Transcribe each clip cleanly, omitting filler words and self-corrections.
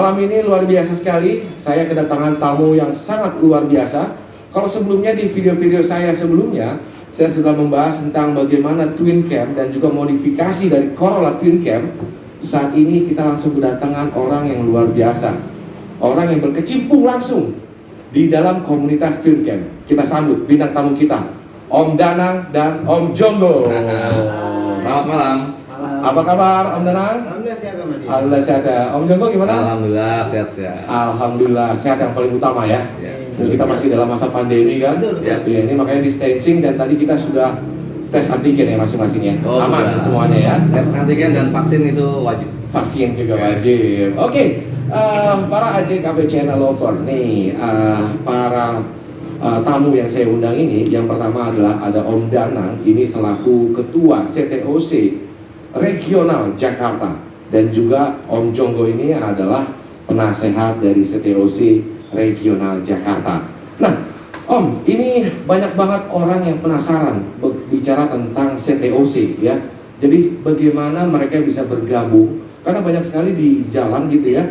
Malam ini luar biasa sekali, saya kedatangan tamu yang sangat luar biasa. Kalau sebelumnya di video-video saya sebelumnya, saya sudah membahas tentang bagaimana twin cam dan juga modifikasi dari Corolla twin cam. Saat ini kita langsung kedatangan orang yang luar biasa, orang yang berkecimpung langsung di dalam komunitas twin cam. Kita sambut bintang tamu kita, Om Danang dan Om Jonggo. Selamat malam. Apa kabar Om Danang? Alhamdulillah sehat Om Adi. Alhamdulillah sehat ya. Om Jonggo gimana? Alhamdulillah sehat-sehat. Alhamdulillah sehat, yang paling utama ya. Ya. Kita masih dalam masa pandemi kan? Betul. Ya, ini makanya distancing dan tadi kita sudah tes antigen ya masing-masing ya. Oh, aman sudah. semuanya ya. Tes antigen dan vaksin itu wajib. Vaksin juga wajib. Oke, para AJKP Channel Lover nih, para tamu yang saya undang ini, yang pertama adalah ada Om Danang, ini selaku Ketua CTOC Regional Jakarta, dan juga Om Jonggo ini adalah penasehat dari CTOC Regional Jakarta. Nah, Om, ini banyak banget orang yang penasaran bicara tentang CTOC ya. Jadi bagaimana mereka bisa bergabung? Karena banyak sekali di jalan gitu ya,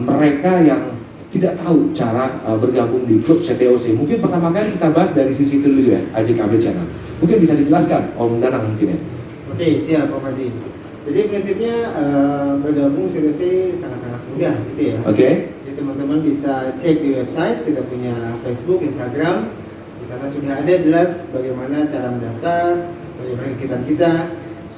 mereka yang tidak tahu cara bergabung di klub CTOC. Mungkin pertama kali kita bahas dari sisi itu dulu ya, AJKP Channel. Mungkin bisa dijelaskan Om Danang mungkin ya. Oke, siap Om Adi. Jadi prinsipnya bergabung CTOC sangat-sangat mudah gitu ya. Oke. Jadi teman-teman bisa cek di website, kita punya Facebook, Instagram. Di sana sudah ada jelas bagaimana cara mendaftar, bagaimana kegiatan kita.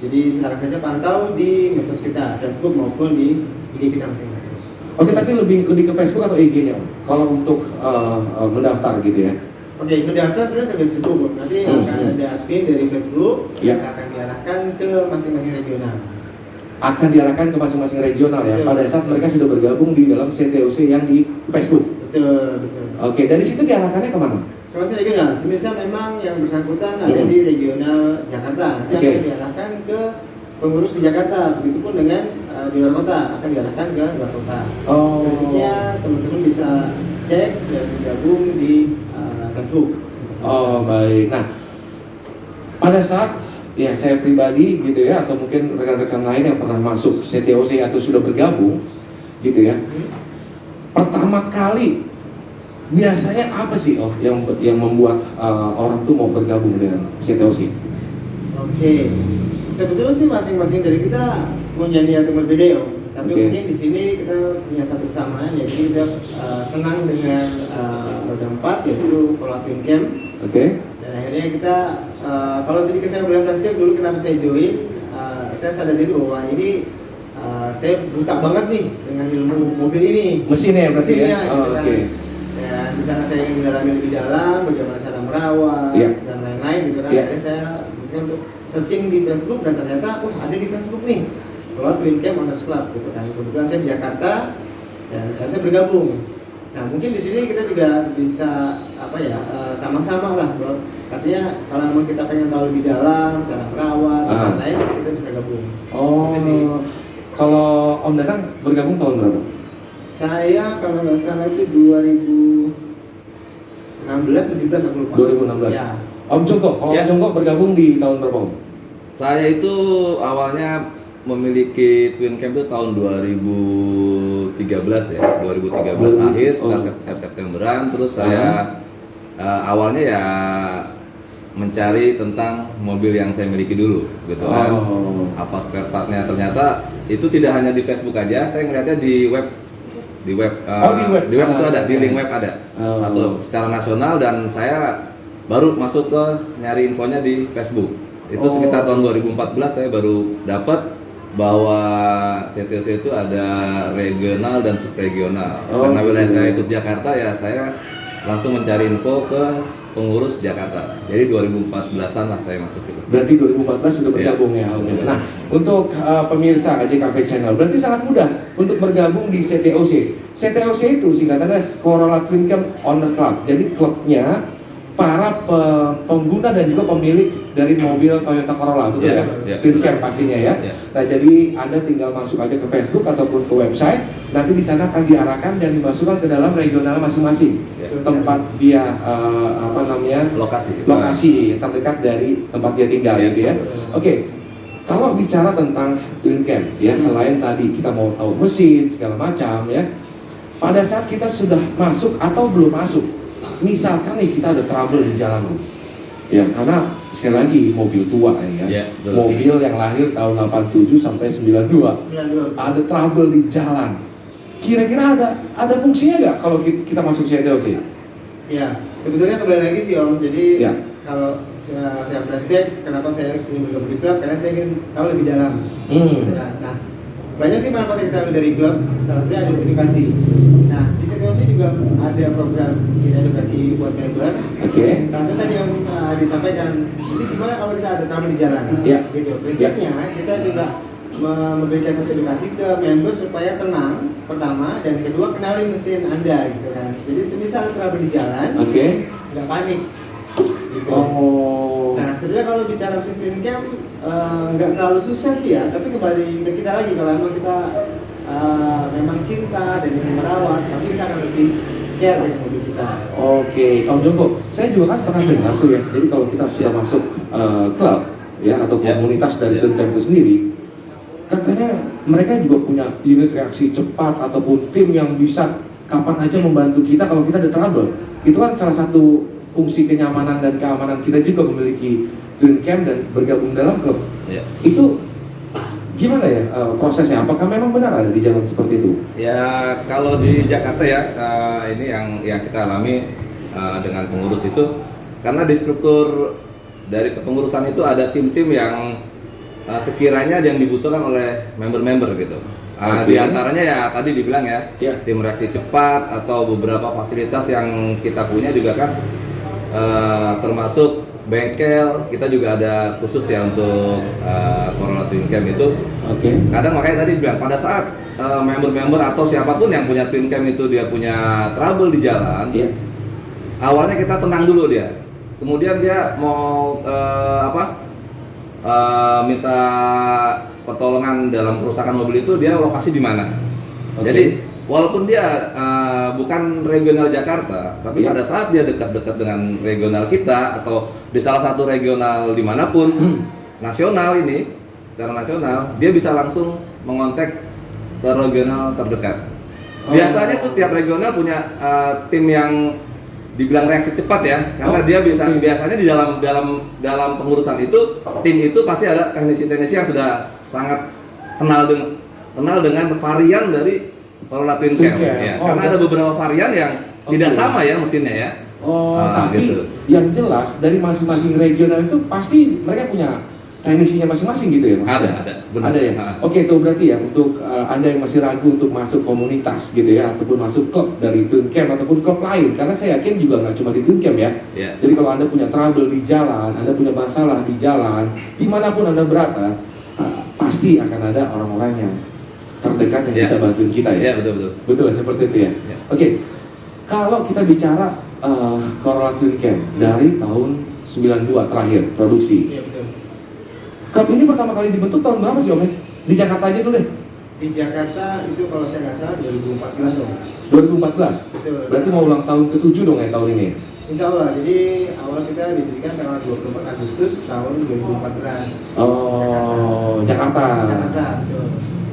Jadi silakan saja pantau di medsos kita, Facebook maupun di IG kita masing-masing. Oke, tapi lebih ke Facebook atau IG-nya Om? Kalau untuk mendaftar gitu ya. Oke, mendaftar sudah ke Facebook. Nanti akan ada admin dari Facebook Ya. yang akan diarahkan ke masing-masing regional. Akan diarahkan ke masing-masing regional ya, Betul. pada saat mereka sudah bergabung di dalam CTOC yang di Facebook. Betul, betul. Oke, dari situ diarahkannya kemana? Kawasan regional, semisal memang yang bersangkutan ada di regional Jakarta, nanti Oke. akan diarahkan ke pengurus di Jakarta. Begitupun dengan di luar kota, akan diarahkan ke luar kota. Oh. Prinsipnya teman-teman bisa cek dan bergabung di Facebook. Oh, baik. Nah, pada saat ya saya pribadi gitu ya, atau mungkin rekan-rekan lain yang pernah masuk CTOC atau sudah bergabung gitu ya, pertama kali biasanya apa sih yang membuat orang tuh mau bergabung dengan CTOC? Oke, sebetulnya sih masing-masing dari kita punya niat yang berbeda ya, Om. Tapi Oke. mungkin di sini kita punya satu kesamaan, yaitu kita senang dengan berempat, yaitu pola twin camp. Oke. Dan akhirnya kita, kalau sedikit saya boleh flashback dulu kenapa saya join, saya sadar diri bahwa ini saya buta banget nih dengan ilmu mobil ini. Mesinnya berarti ya? Mesinnya, Oh, gitu kan. oke. Dan di sana saya ingin mendalami lebih dalam bagaimana cara merawat Iya. dan lain-lain gitu kan. Iya. Akhirnya saya berusaha untuk searching di Facebook dan ternyata ada di Facebook nih, bahwa Twin Camp Owners Club gitu kan. Kebetulan saya di Jakarta dan saya bergabung. Nah mungkin di sini kita juga bisa sama-sama lah, bro. Artinya kalau memang kita pengen tahu lebih dalam cara merawat dan lain, kita bisa gabung. Oh. Gitu sih. Kalau Om Danang bergabung tahun berapa? Saya kalau nggak salah itu 2016, 17 aku lupa. 2016. Ya. Om Jonggo, kalau Ya. Om Jonggo bergabung di tahun berapa Om? Saya itu awalnya memiliki twin cam itu tahun 2013 ya, 2013 akhir sekitar Septemberan. Terus saya awalnya ya mencari tentang mobil yang saya miliki dulu, gitu kan. Oh. Apa spare partnya, ternyata itu tidak hanya di Facebook aja, saya ngeliatnya di web, di web. itu ada, di link web ada, Oh. atau secara nasional, dan saya baru masuk ke nyari infonya di Facebook. Itu sekitar tahun 2014 saya baru dapat bahwa CTOC itu ada regional dan subregional. Oh, Karena wilayah gitu. saya ikut Jakarta ya, saya langsung mencari info ke pengurus Jakarta. Jadi 2014-an lah saya masuk itu. Berarti 2014 sudah bergabung ya Om. Nah, untuk pemirsa AJKP Channel, berarti sangat mudah untuk bergabung di CTOC. CTOC itu singkatannya Corolla Twin Cam Owner Club. Jadi klubnya para pengguna dan juga pemilik dari mobil Toyota Corolla, betul Ya, ya? ya. Twin Cam pastinya ya. Ya. Nah, jadi Anda tinggal masuk aja ke Facebook ataupun ke website. Nanti di sana akan diarahkan dan dimasukkan ke dalam regional masing-masing. Ya. Tempat dia Lokasi. lokasi terdekat dari tempat dia tinggal Ya. gitu ya. Oke. Kalau bicara tentang Twin Cam, ya selain tadi kita mau tahu mesin segala macam ya, pada saat kita sudah masuk atau belum masuk, misalkan nih kita ada trouble di jalan, ya karena sekali lagi mobil tua ini ya, Ya, betul. mobil yang lahir tahun 87 sampai 92, 92. ada trouble di jalan. Kira-kira ada fungsinya nggak kalau kita masuk CTOC? Ya, sebetulnya kembali lagi sih Om. Jadi Ya. kalau saya flashback, kenapa saya ingin bergabung di klub? Karena saya ingin tahu lebih dalam. Nah, banyak sih manfaat yang kita ambil dari klub. Salah satunya ada edukasi. Nah, di CTOC juga ada program edukasi buat member. Oke. Salah satu tadi yang disampaikan, ini gimana kalau kita ada trouble di jalan? Ya. Gitu. Prinsipnya kita juga memberikan satu edukasi ke member supaya tenang pertama, dan kedua kenali mesin Anda gitu kan. Jadi semisal trouble di jalan, Oke. nggak panik gitu. Oh. Nah, sebenarnya kalau bicara mesin Twin Cam nggak terlalu susah sih ya, tapi kembali ke kita lagi. Kalau emang kita memang cinta dan ingin merawat, pasti kita akan lebih care dengan mobil kita. Oke, Om Joko, saya juga kan pernah dengar tuh ya. Jadi kalau kita sudah masuk klub ya atau Ya. komunitas dari Ya. Twin Cam itu sendiri, katanya mereka juga punya unit reaksi cepat ataupun tim yang bisa kapan aja membantu kita kalau kita ada trouble. Itu kan salah satu fungsi kenyamanan dan keamanan kita juga memiliki Twin Cam dan bergabung dalam klub. Ya. Itu gimana ya prosesnya? Apakah memang benar ada di jalan seperti itu? Ya, kalau di Jakarta ya, ini yang kita alami dengan pengurus itu, karena di struktur dari kepengurusan itu ada tim-tim yang sekiranya yang dibutuhkan oleh member-member gitu. Oke. Di antaranya ya tadi dibilang ya, Ya. tim reaksi cepat atau beberapa fasilitas yang kita punya juga kan, termasuk bengkel. Kita juga ada khusus ya untuk Corolla Twin Cam itu. Oke. Kadang makanya tadi bilang pada saat member-member atau siapapun yang punya Twin Cam itu dia punya trouble di jalan, Iya. awalnya kita tenang dulu dia. Kemudian dia mau minta pertolongan dalam kerusakan mobil itu, dia lokasi di mana. Oke. Jadi walaupun dia bukan regional Jakarta, tapi Iya. pada saat dia dekat-dekat dengan regional kita atau di salah satu regional dimanapun nasional ini, secara nasional dia bisa langsung mengontak ke regional terdekat. Oh. Biasanya tuh tiap regional punya tim yang dibilang reaksi cepat ya, karena Oh, dia bisa oke. biasanya di dalam pengurusan itu, tim itu pasti ada teknisi-teknisi yang sudah sangat kenal dengan varian dari Corolla Twin Twin Cam Cam. ya. Oh, Karena ada beberapa varian yang Oke. tidak sama ya mesinnya ya. Oh, tapi gitu. yang jelas dari masing-masing regional itu pasti mereka punya teknisinya masing-masing gitu ya Mas? Ada, benar. Ada ya? Ah. Oke, itu berarti ya untuk Anda yang masih ragu untuk masuk komunitas gitu ya, ataupun masuk klub dari Twin Cam ataupun klub lain, karena saya yakin juga nggak cuma di Twin Cam ya. Ya. Jadi kalau Anda punya trouble di jalan, Anda punya masalah di jalan, dimanapun Anda berada, pasti akan ada orang-orang yang terdekat yang Ya. bisa bantuin kita ya. Ya, betul. Betul seperti itu ya. Ya. Oke, kalau kita bicara Corolla Twin Cam dari tahun 92 terakhir produksi. Iya betul. Klub ini pertama kali dibentuk tahun berapa sih Om? Di Jakarta aja dulu deh. Di Jakarta itu kalau saya nggak salah 2014 Om. 2014. Betul. Berarti mau ulang tahun ke-7 dong ya tahun ini. Insya Allah. Jadi awal kita didirikan tanggal 24 Agustus tahun 2014. Oh, Jakarta. Jakarta. Betul.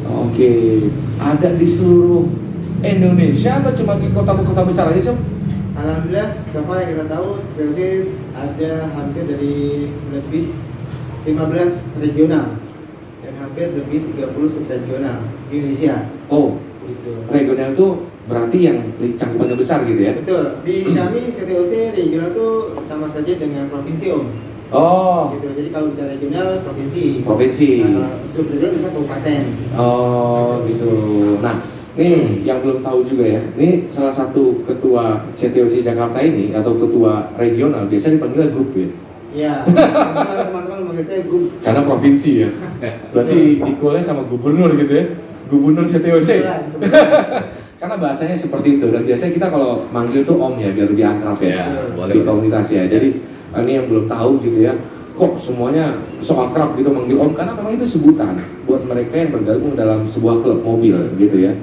Oke. Ada di seluruh Indonesia atau cuma di kota-kota besar aja sih? Om? Alhamdulillah, so far yang kita tahu sebenarnya ada hampir dari lebih 15 regional dan hampir lebih 30 subregional di Indonesia. Oh, Gitu. regional itu berarti yang cakupannya besar gitu ya? Betul. Di kami CTOC regional itu sama saja dengan provinsi Om. Oh, Gitu. Jadi kalau bicara regional provinsi. provinsi. Subregional bisa kabupaten. Oh, gitu. Nah, nih yang belum tahu juga ya. Ini salah satu ketua CTOC Jakarta ini atau ketua regional biasanya dipanggil grup ya. Iya. Teman-teman memanggil saya Gub. Karena provinsi ya. Berarti equalnya sama gubernur gitu ya. Gubernur CTOC. Karena bahasanya seperti itu dan biasanya kita kalau manggil tuh Om ya biar lebih akrab ya, Ya, boleh. di komunitas ya. Jadi ini yang belum tahu gitu ya. Kok semuanya so akrab gitu manggil Om, karena memang itu sebutan buat mereka yang bergabung dalam sebuah klub mobil gitu ya.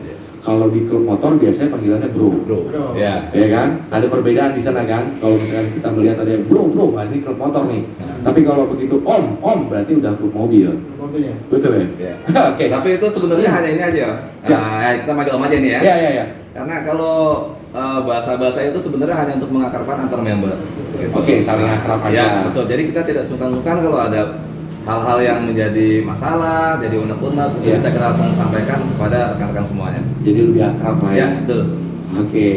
kalau di klub motor biasanya panggilannya bro. Bro. Ya. Ya kan? Ada perbedaan di sana kan? Kalau misalkan kita melihat ada yang bro, ini klub motor nih. Tapi kalau begitu om berarti udah klub mobil. Mobilnya. Betul ya? Ya. Oke. Tapi itu sebenarnya hanya ini aja. Ya. Kita panggil om aja nih ya. Ya. Karena kalau bahasa-bahasa itu sebenarnya hanya untuk mengakrabkan antar member. Gitu. Oke, saling akrab aja. Ya, betul. Jadi kita tidak sungkan-sungkan kalau ada hal-hal yang menjadi masalah, jadi unek-unek, itu Ya. bisa kita langsung sampaikan kepada rekan-rekan semuanya. Jadi lebih akrab lah ya. Ya, betul. Oke.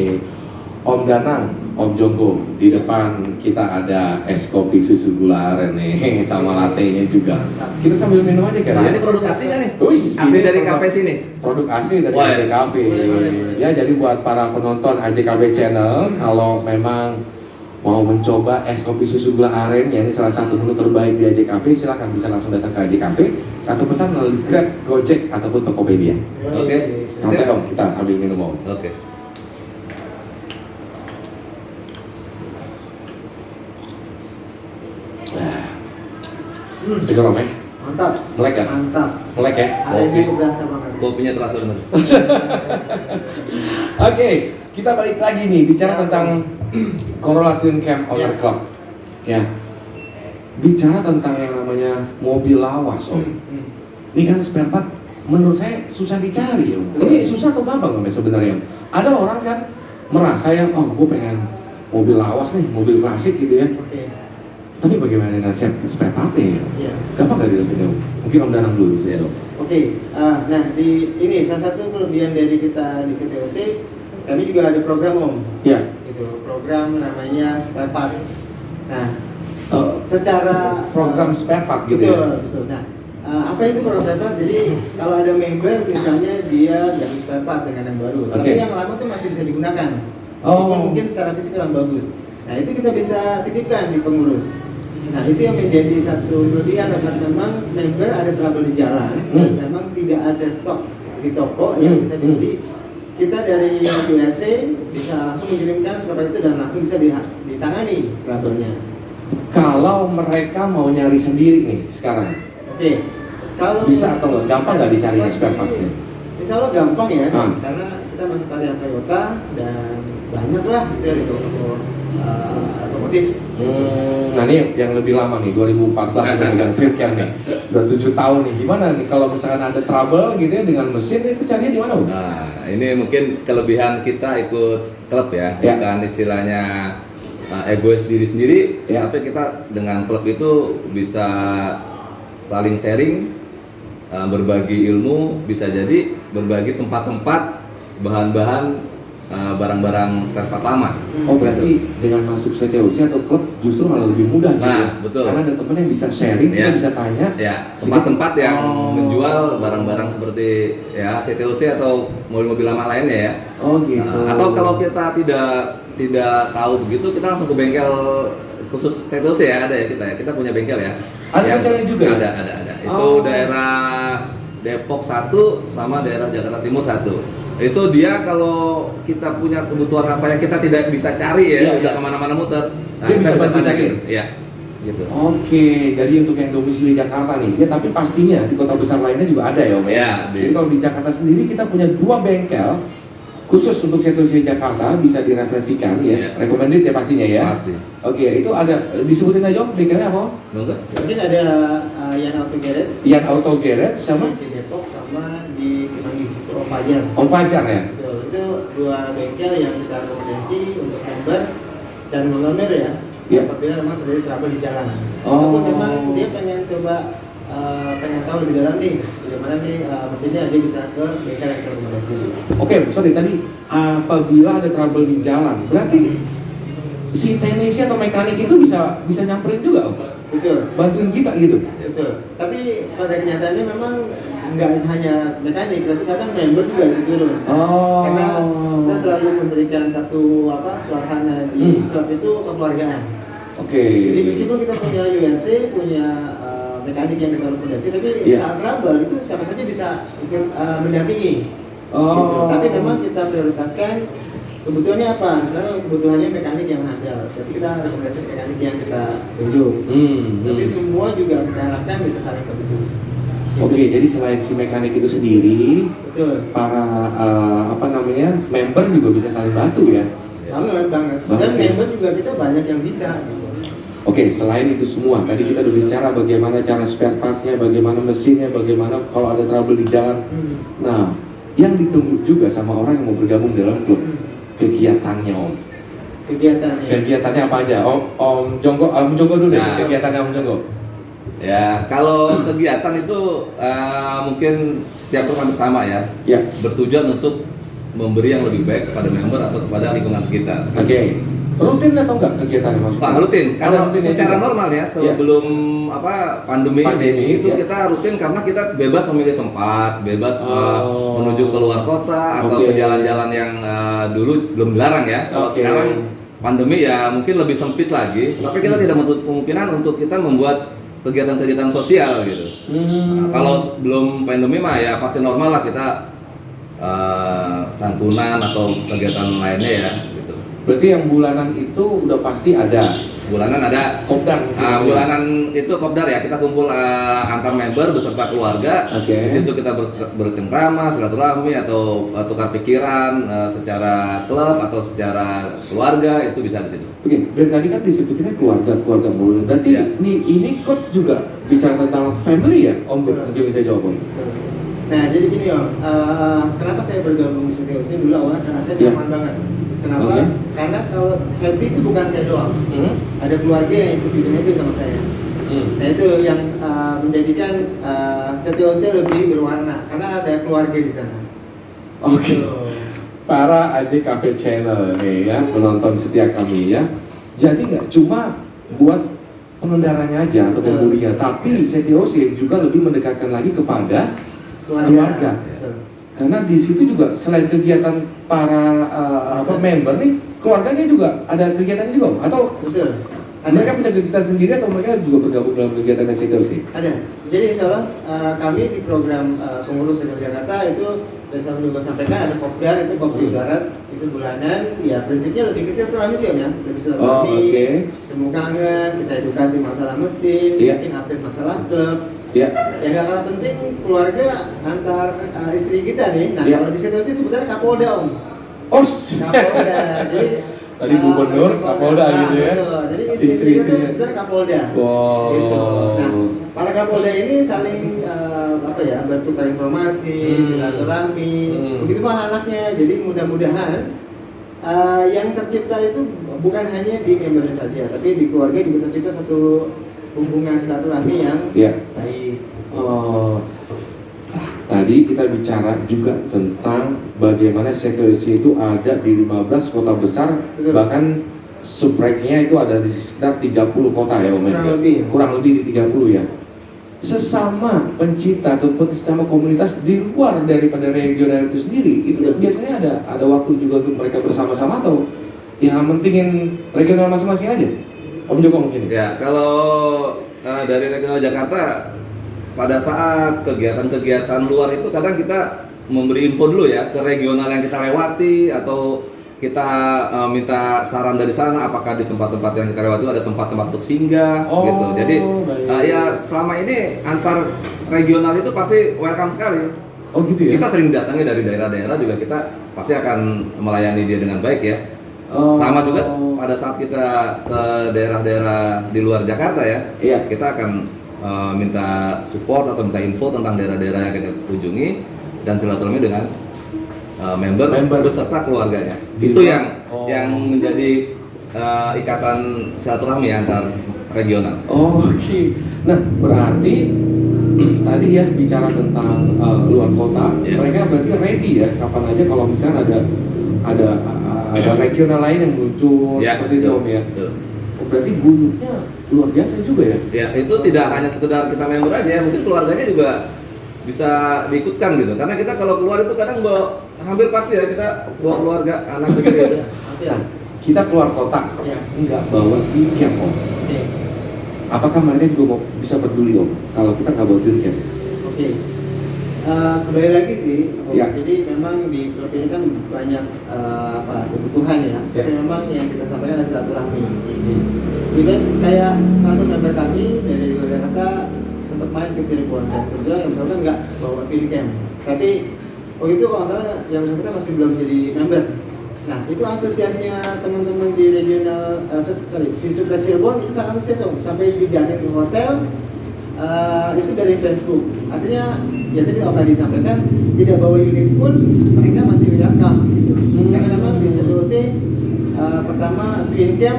Om Danang, Om Jonggo, di depan kita ada es kopi susu gula aren nih sama latte-nya juga. Kita sambil minum aja kan? Nah, ini produk asli nggak nih? Wis, Asli ini dari produk- kafe sini. Produk asli dari Wah, AJ Cafe. Ya, jadi buat para penonton AJ Cafe Channel, kalau memang mau mencoba es kopi susu gula aren, ya ini salah satu menu terbaik di AJ Cafe, silahkan bisa langsung datang ke AJ Cafe atau pesan melalui Grab, Gojek ataupun Tokopedia. Oke. Santai Om, kita sambil minum Om. Oke. Segar Om ya? Mantap. Melek ya? Mantap. Melek ya? Hari ini aku berasa banget. Kopinya terasa benar. Oke, kita balik lagi nih bicara tentang Corolla Twin Cam Owner Ya. Club. Ya. Bicara tentang yang namanya mobil lawas, Om. Ini kan spare part menurut saya susah dicari, Om. Ini susah atau gampang, Om, sebenarnya? Om? Ada orang kan merasa ya, oh, gue pengen mobil lawas nih, mobil klasik gitu ya. Oke. Tapi bagaimana dengan spare partnya? Iya. Gampang nggak didapetin, Om? Mungkin Om Danang dulu saya, Om. Oke, nah di ini salah satu kelebihan dari kita di CTOC, kami juga ada program Om, Ya. gitu. Program namanya spare part. Nah, Eh, secara program spare part gitu betul, ya. betul. Nah, apa itu program spare part? Jadi kalau ada member misalnya dia ganti spare part dengan yang baru, Oke. tapi yang lama tuh masih bisa digunakan. Meskipun mungkin secara fisik kurang bagus. Nah, itu kita bisa titipkan di pengurus. Nah, itu yang menjadi satu kelebihan saat memang member ada trouble di jalan, dan memang tidak ada stok di toko yang bisa dibeli. Kita dari USA bisa langsung mengirimkan spare itu dan langsung bisa ditangani trouble-nya. Kalau mereka mau nyari sendiri nih sekarang, Oke, kalau bisa atau nggak? Gampang nggak dicarinya spare part-nya? Insya Allah gampang ya, Ah. karena kita masuk area Toyota dan banyak lah gitu ya di toko otomotif. Nah ini yang lebih lama nih, 2014 udah megang Twin Cam nih, udah 7 tahun nih. Gimana nih kalau misalkan ada trouble gitu ya dengan mesin, itu carinya di mana, Om? Nah, ini mungkin kelebihan kita ikut klub ya, Ya. bukan istilahnya egois diri sendiri, Ya. tapi kita dengan klub itu bisa saling sharing, berbagi ilmu, bisa jadi berbagi tempat-tempat, bahan-bahan, barang-barang spare part lama. Oh berarti dengan masuk CTOC atau klub justru malah lebih mudah gitu Nah, ya? betul. Karena ada temen yang bisa sharing, kita Ya. bisa tanya. Ya, tempat-tempat yang Oh. menjual barang-barang seperti ya CTOC atau mobil-mobil lama lainnya ya. Oh gitu. Atau kalau kita tidak tahu begitu, kita langsung ke bengkel khusus CTOC ya, ada ya kita ya. Kita punya bengkel ya. Ada bengkelnya juga ya? Ada. Itu Oh. daerah Depok 1 sama daerah Jakarta Timur 1. Itu dia kalau kita punya kebutuhan apa yang kita tidak bisa cari ya, Iya, udah iya. kemana-mana muter. Dia bisa bantu tanya cari? gitu. Iya. Gitu. Oke, jadi untuk yang domisili Jakarta nih, ya tapi pastinya di kota besar lainnya juga ada ya Om ya? Ya, Jadi kalau di Jakarta sendiri kita punya 2 bengkel khusus untuk CTOC Jakarta, bisa direferensikan ya, Ya. recommended ya pastinya ya. Pasti. Oke, itu ada, disebutin aja Om, bengkelnya apa Om? Nunggu. Mungkin ada Yan Auto Garage, Yan Auto Garage sama di Depok sama di Cimanggis, Om Fajar. Om Fajar ya? Betul, itu 2 bengkel yang kita rekomendasi untuk member dan owner ya. Ya. Apabila memang terjadi trouble di jalan. Oh. Ataupun memang dia pengen coba pengen tahu lebih dalam nih, bagaimana nih mesinnya, dia bisa ke bengkel yang kita rekomendasi. Oke, sorry tadi apabila ada trouble di jalan, berarti si teknisi atau mekanik itu bisa nyamperin juga Om? Betul. Bantuin kita gitu? Betul. Tapi pada kenyataannya memang nggak hanya mekanik, tapi kadang member juga ikut turun. Oh. Karena kita selalu memberikan satu suasana di Hmm. klub itu kekeluargaan. Oke. Jadi meskipun kita punya USC, punya mekanik yang kita rekomendasi, tapi Iya. saat trouble itu siapa saja bisa ikut mendampingi. Oh. Gitu. Tapi memang kita prioritaskan kebutuhannya apa. Misalnya kebutuhannya mekanik yang handal, berarti kita rekomendasi mekanik yang kita tunjuk. Tapi semua juga kita harapkan bisa saling bantu. Oke, jadi selain si mekanik itu sendiri, Betul. para member juga bisa saling bantu ya. Banget. Dan Banget, ya. member juga kita banyak yang bisa. Gitu. Oke, selain itu semua, tadi kita udah bicara bagaimana cara spare partnya, bagaimana mesinnya, bagaimana kalau ada trouble di jalan. Nah, yang ditunggu juga sama orang yang mau bergabung dalam klub, kegiatannya Om. Kegiatannya. Kegiatannya apa aja? Om Jonggo dulu deh, Nah. kegiatannya Om Jonggo. Ya, kalau kegiatan itu mungkin setiap orang sama ya, Ya, bertujuan untuk memberi yang lebih baik kepada member atau kepada lingkungan sekitar. oke. Rutin atau enggak kegiatannya maksudnya? Pak rutin, karena Ada rutinnya secara juga? normal ya sebelum pandemi Pandemi, ini itu ya. kita rutin karena kita bebas memilih tempat, bebas menuju ke luar kota atau Oke. ke jalan-jalan yang dulu belum dilarang ya. Kalau Oke. sekarang pandemi ya mungkin lebih sempit lagi, tapi kita tidak menutup kemungkinan untuk kita membuat kegiatan-kegiatan sosial gitu. Nah, kalau belum pandemi mah ya pasti normal lah kita santunan atau kegiatan lainnya ya gitu. Berarti yang bulanan itu udah pasti ada. Bulanan ada. Kopdar. Bulanan itu kopdar ya, kita kumpul antar member beserta keluarga. Oke. Di situ kita bercengkrama, silaturahmi atau tukar pikiran secara klub atau secara keluarga, itu bisa di situ. Oke, dari tadi kan disebutinnya keluarga mulu. Berarti Ya. ini coach juga bicara tentang family ya, Om Bro? Mungkin bisa jawab Om. Nah, jadi gini Om, kenapa saya bergabung di CTOC dulu awalnya karena saya Ya. nyaman banget. Kenapa? Oke. Karena kalau happy itu bukan saya doang, ada keluarga yang ikut juga happy sama saya. Nah itu yang menjadikan CTOC lebih berwarna karena ada keluarga di sana. Oke. Gitu. Para AJ Cafe Channel nih ya, penonton setia kami ya. Jadi nggak cuma buat pengendaranya aja atau Betul. pengemudinya, tapi CTOC juga lebih mendekatkan lagi kepada keluarga. Betul. Karena di situ juga selain kegiatan para member nih, keluarganya juga ada kegiatannya juga, Om? Atau Betul. mereka punya kegiatan sendiri atau mereka juga bergabung dalam kegiatan CTOC? Ada. Jadi insya Allah kami di program pengurus di Jakarta itu dan saya juga sampaikan ada kopdar itu kopdar darat itu bulanan. Ya prinsipnya lebih ke silaturahmi sih Om ya. Lebih silaturahmi. oke. Temu kangen, kita edukasi masalah mesin, Iya. mungkin update masalah klub. Ya. Yang gak kalah penting keluarga antar istri kita nih. Nah Iya. kalau di situasi sebetulnya Kapolda Om. Oh, Kapolda. Jadi tadi gubernur, Kapolda gitu ya. Betul. Jadi istri kita Istri-istrinya. sebetulnya Kapolda. Wow. Gitu. Nah, para Kapolda ini saling bertukar informasi, silaturahmi. Begitu pun anak-anaknya. Jadi mudah-mudahan yang tercipta itu bukan hanya di membernya saja, tapi di keluarga juga tercipta satu hubungan silaturahmi yang Ya. baik. Tadi kita bicara juga tentang bagaimana CTOC itu ada di 15 kota besar, Betul. bahkan subbreaknya itu ada di sekitar 30 kota ya Om. Kurang lebih. Kurang lebih di 30 ya. Sesama pencinta ataupun sesama komunitas di luar daripada regional itu sendiri, itu biasanya ada waktu juga untuk mereka bersama-sama atau yang mentingin regional masing-masing aja? Om Joko mungkin. Ya, kalau dari regional Jakarta pada saat kegiatan-kegiatan luar itu kadang kita memberi info dulu ya ke regional yang kita lewati atau kita minta saran dari sana apakah di tempat-tempat yang kita lewati ada tempat-tempat untuk singgah gitu. Jadi baik. ya selama ini antar regional itu pasti welcome sekali. Oh gitu ya. Kita sering datangi dari daerah-daerah juga kita pasti akan melayani dia dengan baik ya. Oh. Sama juga pada saat kita ke daerah-daerah di luar Jakarta ya, Iya. kita akan minta support atau minta info tentang daerah-daerah yang kita kunjungi dan silaturahmi dengan member beserta keluarganya. Di Itu luar. yang menjadi ikatan silaturahmi antar regional. Oh, oke. Nah, berarti tadi ya bicara tentang luar kota, Ya. mereka berarti ready ya kapan aja kalau misalnya ada regional lain yang muncul seperti itu Om ya. Betul. Oh, berarti guyupnya luar biasa juga ya. Ya, itu tidak hanya sekedar kita member aja, mungkin keluarganya juga bisa diikutkan gitu. Karena kita kalau keluar itu kadang hampir pasti ya kita bawa keluarga, anak istri gitu. Nah, kita keluar kota, Ya. nggak bawa tiket Om. Oke. Apakah mereka juga mau bisa peduli Om kalau kita nggak bawa tiket? Oke. Kembali lagi sih, Ya. jadi memang di klub ini kan banyak kebutuhan ya. Ya. Tapi memang yang kita sampaikan adalah silaturahmi. Even kayak satu member kami dari Jakarta untuk main ke Cirebon, dan kebetulan yang bersangkutan nggak bawa twin cam, tapi waktu itu kalau nggak salah yang bersangkutan masih belum jadi member. Nah itu antusiasnya teman-teman di regional di Supra Cirebon itu sangat antusias Om, sampai didatang ke hotel. Itu dari Facebook. Artinya ya tadi Om Hadi sampaikan, tidak bawa unit pun mereka masih welcome gitu. Karena memang di CTOC pertama twin cam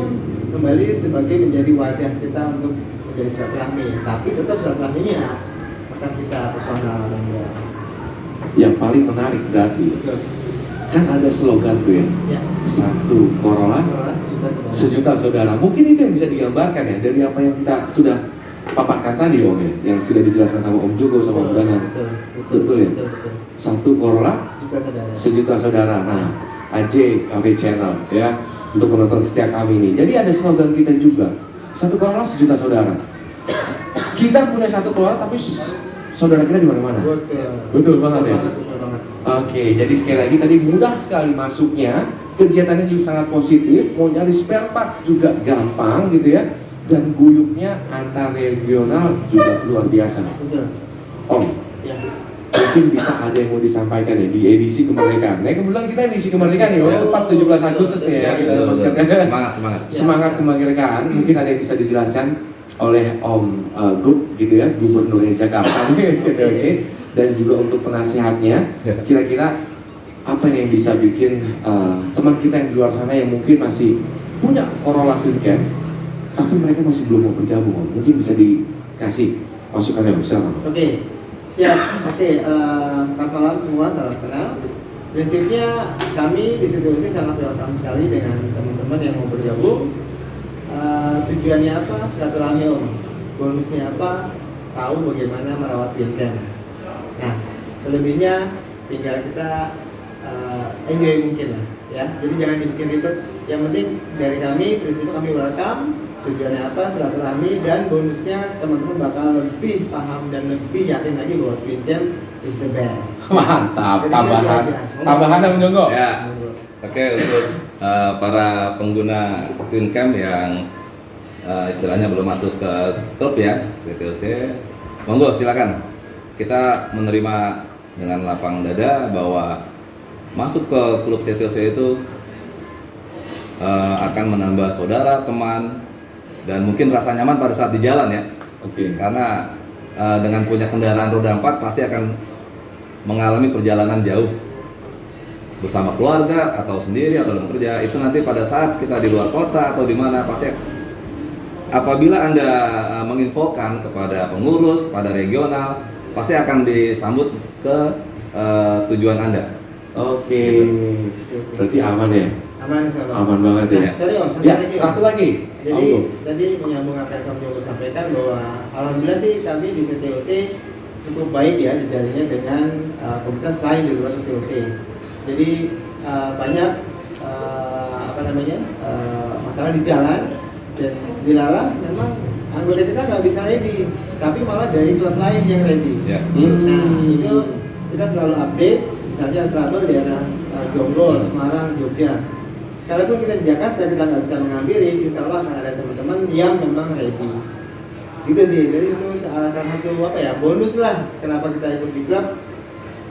kembali sebagai menjadi wadah kita untuk menjadi silaturahmi, tapi tetap silaturahminya akan kita personal. Yang paling menarik berarti Betul. kan ada slogan tuh ya, Ya. satu Corolla sejuta saudara. Mungkin itu yang bisa digambarkan ya dari apa yang kita sudah paparkan tadi Om ya, yang sudah dijelaskan sama Om Jogo sama Om Danang. Betul ya? Satu Corolla Sejuta saudara. sejuta saudara. Nah, AJ Cafe Channel ya untuk penonton setia kami ini. Jadi ada slogan kita juga, satu Corolla sejuta saudara. Kita punya satu Corolla tapi saudara kita di mana-mana. Betul banget ya. Betul banget. Oke, jadi sekali lagi tadi mudah sekali masuknya, kegiatannya juga sangat positif, mau nyari spare part juga gampang gitu ya, dan guyupnya antar regional juga luar biasa. Betul. Om, Ya. mungkin bisa ada yang mau disampaikan ya di edisi kemerdekaan. Nah kebetulan kita edisi kemerdekaan ya, Ya. tepat 17 Agustus nih ya. Kita Betul, betul. maksudnya. Semangat. Semangat kemerdekaan, mungkin ada yang bisa dijelaskan oleh Om Gup gitu ya, Gubernurnya Jakarta CTOC, dan juga untuk penasihatnya, kira-kira apa nih yang bisa bikin teman kita yang di luar sana yang mungkin masih punya Corolla Twin Cam, tapi mereka masih belum mau bergabung, Om. Mungkin bisa dikasih masukannya, Om. Silakan. Oke, siap. Oke, selamat malam semua, salam kenal. Prinsipnya kami di CTOC sangat welcome sekali dengan teman-teman yang mau bergabung. Tujuannya apa? Silaturahmi Om. Bonusnya apa? Tahu bagaimana merawat twin cam. Nah, selebihnya tinggal kita enjoy mungkin lah, ya. Jadi jangan dibikin ribet. Yang penting dari kami, prinsipnya kami welcome. Tujuannya apa? Silaturahmi, dan bonusnya teman-teman bakal lebih paham dan lebih yakin lagi bahwa twin cam is the best. Mantap, Jadi tambahan itu aja. tambahan Om Jonggo. Ya. Oke, untuk para pengguna twin cam yang istilahnya belum masuk ke klub ya CTOC, monggo silakan. Kita menerima dengan lapang dada bahwa masuk ke klub CTOC itu akan menambah saudara, teman, dan mungkin rasa nyaman pada saat di jalan ya. Oke. Karena dengan punya kendaraan roda 4 pasti akan mengalami perjalanan jauh bersama keluarga atau sendiri atau dalam kerja. Itu nanti pada saat kita di luar kota atau di mana, pasti apabila Anda menginfokan kepada pengurus, kepada regional, pasti akan disambut ke tujuan Anda. Oke. Gitu. Berarti aman ya? Aman, insyaallah. Aman banget ya. Nah, sorry Om, Ya, lagi, Om. satu lagi. Jadi Om. tadi menyambung apa yang Om Jogo sampaikan bahwa alhamdulillah sih kami di CTOC cukup baik ya jejaringnya dengan komunitas lain di luar CTOC. Jadi banyak masalah di jalan, dan dilalah memang anggota kita nggak bisa ready, tapi malah dari klub lain yang ready. Ya. Nah itu kita selalu update, misalnya trouble di daerah Jonggol, Semarang, Jogja. Kalaupun kita di Jakarta kita nggak bisa mengampiri, insya Allah akan ada teman-teman yang memang ready. Gitu sih, jadi itu salah satu bonus lah kenapa kita ikut di klub.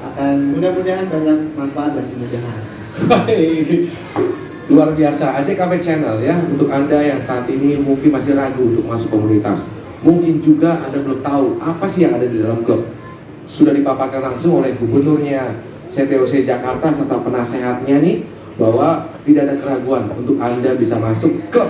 Akan mudah-mudahan banyak manfaat dan kemudahan. Luar biasa, AJ Cafe Channel ya. Untuk Anda yang saat ini mungkin masih ragu untuk masuk komunitas, mungkin juga Anda belum tahu apa sih yang ada di dalam klub. Sudah dipaparkan langsung oleh gubernurnya CTOC Jakarta serta penasehatnya nih, bahwa tidak ada keraguan untuk Anda bisa masuk klub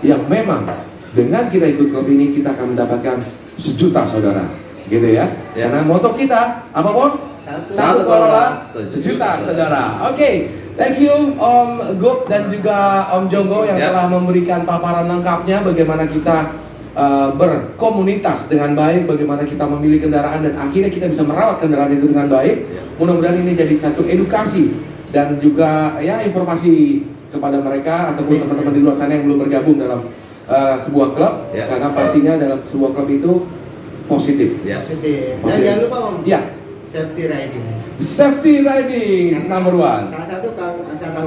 yang memang dengan kita ikut klub ini kita akan mendapatkan sejuta saudara, gitu ya. Ya. Karena moto kita apa, Bang? Satu Corolla, sejuta saudara. Oke, thank you Om Gup dan juga Om Jonggo yang Ya. telah memberikan paparan lengkapnya bagaimana kita berkomunitas dengan baik, bagaimana kita memilih kendaraan dan akhirnya kita bisa merawat kendaraan itu dengan baik. Ya. Mudah-mudahan ini jadi satu edukasi dan juga ya informasi kepada mereka ataupun teman-teman di luar sana yang belum bergabung dalam sebuah klub, Ya. karena pastinya dalam sebuah klub itu positif. Ya. Positif. Dan Positif. jangan lupa Om, Ya. safety riding. Safety riding is number one. Salah satu kang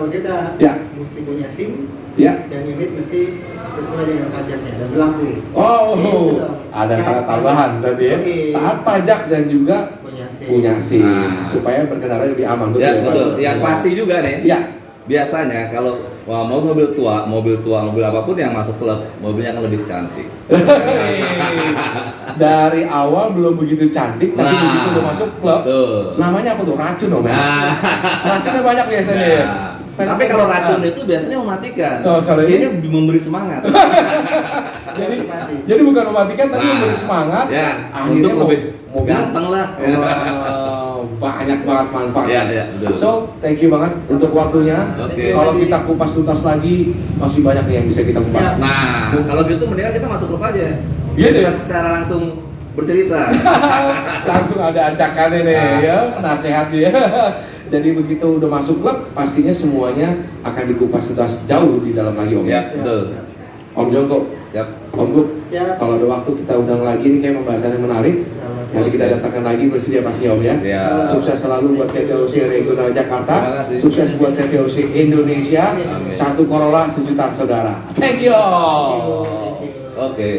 kita Ya. mesti punya SIM Ya. dan unit mesti sesuai dengan pajaknya dan berlaku. Oh, Gitu dong. ada Taat syarat pajak. tambahan berarti ya. Oke. Taat pajak dan juga Punya SIM. punya SIM Nah. supaya berkendara lebih aman. Ya Pak? betul. Yang pasti juga nih. Ya. Biasanya kalau mau mobil tua, mobil apapun yang masuk klub, mobilnya akan lebih cantik. Dari awal belum begitu cantik, tapi Nah, begitu udah masuk klub, betul. namanya apa tuh? Racun om ya? Nah. Racunnya banyak biasanya ya. Nah, tapi kalau racun itu biasanya mematikan. Oh, kalau ini? ini memberi semangat. jadi, Motivasi. jadi bukan mematikan tapi Nah, memberi semangat. Ya, Akhirnya untuk lebih mobil ganteng lah. banyak banget manfaatnya. Ya, betul. So, thank you banget untuk waktunya. Oke. Kalau kita kupas tuntas lagi, masih banyak yang bisa kita kupas. Siap. Nah, kalau gitu mendingan kita masuk klub aja. Gitu ya? Secara langsung bercerita. Langsung ada ajakannya nih ya, nasihat ya. Jadi begitu udah masuk klub, pastinya semuanya akan dikupas tuntas jauh di dalam lagi om. Ya, Siap, betul. siap. Om Jongko, Siap. Om Gup, Siap. kalau ada waktu kita undang lagi nih kayak pembahasannya menarik. Sama-sama. Nanti kita datangkan lagi bersedia pasti om ya. Siap. Sukses selalu buat CTOC Regional Jakarta. Terima kasih. Sukses buat CTOC Indonesia. Amin. Satu Corolla sejuta saudara. Thank you. Thank you. Oke.